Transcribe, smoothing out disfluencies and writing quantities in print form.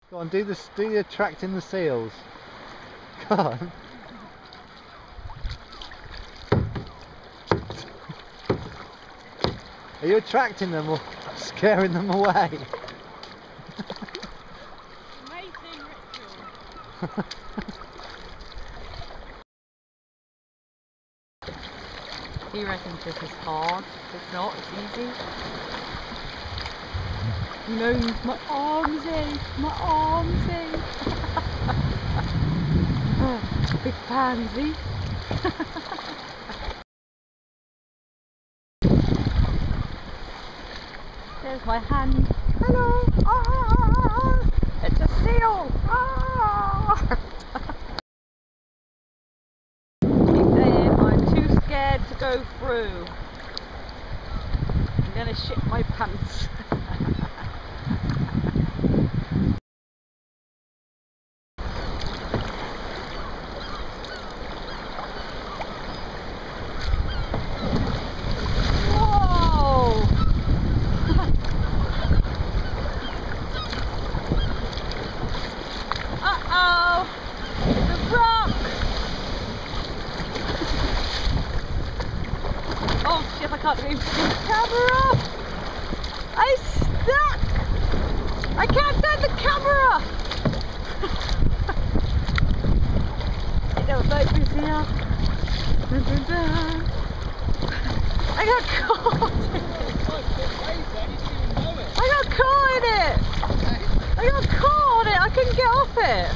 Go on, do the attracting the seals. Come on. Are you attracting them or scaring them away? Amazing ritual. He reckons this is hard. It's not, it's easy. He knows my arms ache, my arms ache. Big pansy. There's my hand. Hello. Ah, it's a seal. Ah. He's saying I'm too scared to go through. I'm gonna shit my pants. Uh-oh! It's a rock! Oh shit, I can't even see the camera! I'm stuck! I can't turn the camera! I don't like this here. Dun, dun, dun. I got caught in it! I got caught in it! I got caught on it! I couldn't get off it!